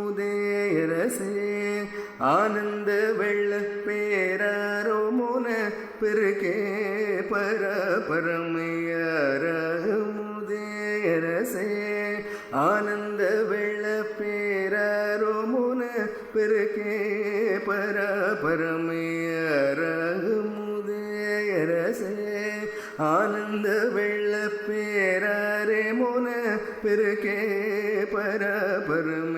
முதேரசே ஆனந்த வெள்ள பேராரோ மோன பெருகே பரபரமையர முதேரசே ஆனந்த வெள்ள பேராரோ மோன பெருகே பரபரமையர முதேரசே ஆனந்த வெள்ள பேரே மோன பெருகே பரபரமையர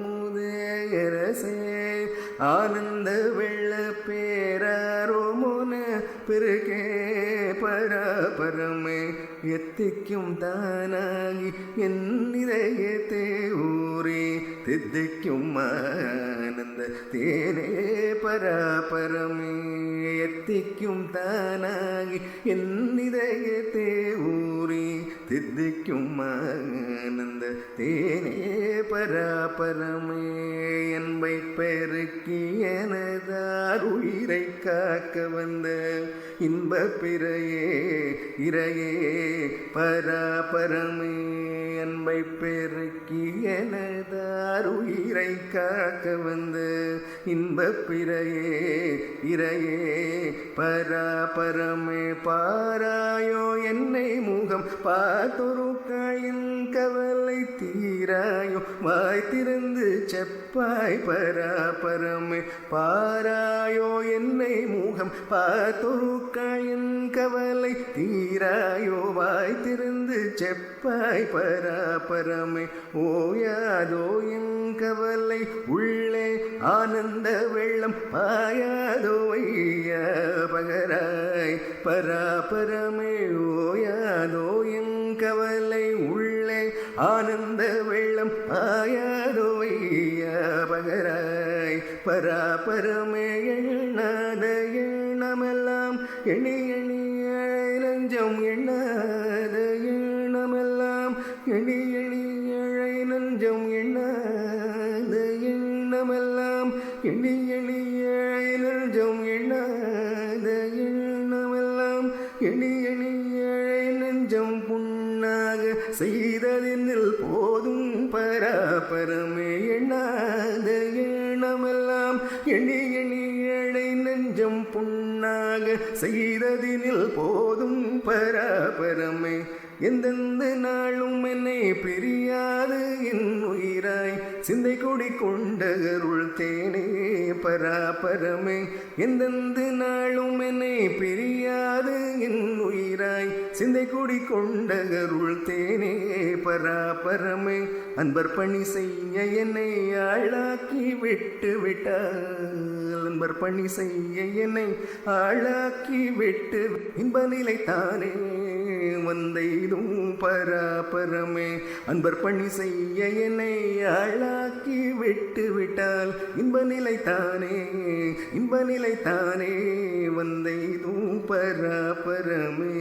முதேரசே ஆனந்த வெள்ள பேரோ மோன பெருகே பரபரமே எத்திக்கும் தானாகி என் இதயத்தே ஊரே தித்திக்கும் ஆனந்த தேனே பரபரமே எத்திக்கும் தானாகி என் இதயத்தே ஊரே தித்திக்கும் ஆனந்த தேனே பரபரமே என்பை பெருக்கி எனதார் உயிரை காக்க வந்த இன்ப பிறையே இறையே பரபரமே என்பை பெருக்கி எனதார் உயிரை காக்க வந்த இன்ப பிறையே இறையே பரபரமே பாராயோ என்னை முகம் பார்த்தொரு காயின் கவலை தீராயோ வாய் திறந்து செப்பாய் பரபரமே பாராயோ என்னை முகம் பார்த்தொரு காயின் கவலை தீராயோ வாய் திறந்து செப்பாய் பரபரமே ஓயாதோ என் கவலை உள்ளே ஆனந்த வெள்ளம் பாயாதோ ஐயா பகராய் பரபரமே ஓயாதோ என் கவலை உள்ளே ஆனந்த வெள்ளம் பாயாதோ ஐயா பகராய் பரபரமே எண்ணாத எண்ணமெல்லாம் எண்ணி எண்ணிய நெஞ்சம் எண்ணாத எண்ணமெல்லாம் எண்ணி எண்ணிய நெஞ்சம் எண்ணாத எண்ணமெல்லாம் எண்ணி எண்ணிய நெஞ்சம் எண்ணாத எண்ணமெல்லாம் எண்ணி எண்ணிய நெஞ்சம் புண்ணாக செய்ததில் போதும் பரபரமே எண்ணாத எண்ணமெல்லாம் எண்ணி எண்ணியழை நெஞ்சம் புண்ணாக செய்ததினில் போதும் பரபரமே எந்தெந்த நாளும் என்னை பிரியாது என் உயிராய் சிந்தை கொடி கொண்ட அருள் தேனே பரபரமே எந்தெந்த நாளும் என்னை பிரியாது என் உயிராய் சிந்தை கொடி கொண்ட அருள் தேனே பரபரமே அன்பர் பணி செய்ய என்னை ஆளாக்கி விட்டு விட்டால் அன்பர் பணி செய்ய என்னை ஆளாக்கி விட்டு இன்ப நிலை தானே வந்தெய்தும் பரபரமே அன்பர் பணி செய்ய என்னை ஆளாக்கி விட்டு விட்டால் இன்ப நிலை தானே வந்தெய்தும் பரபரமே.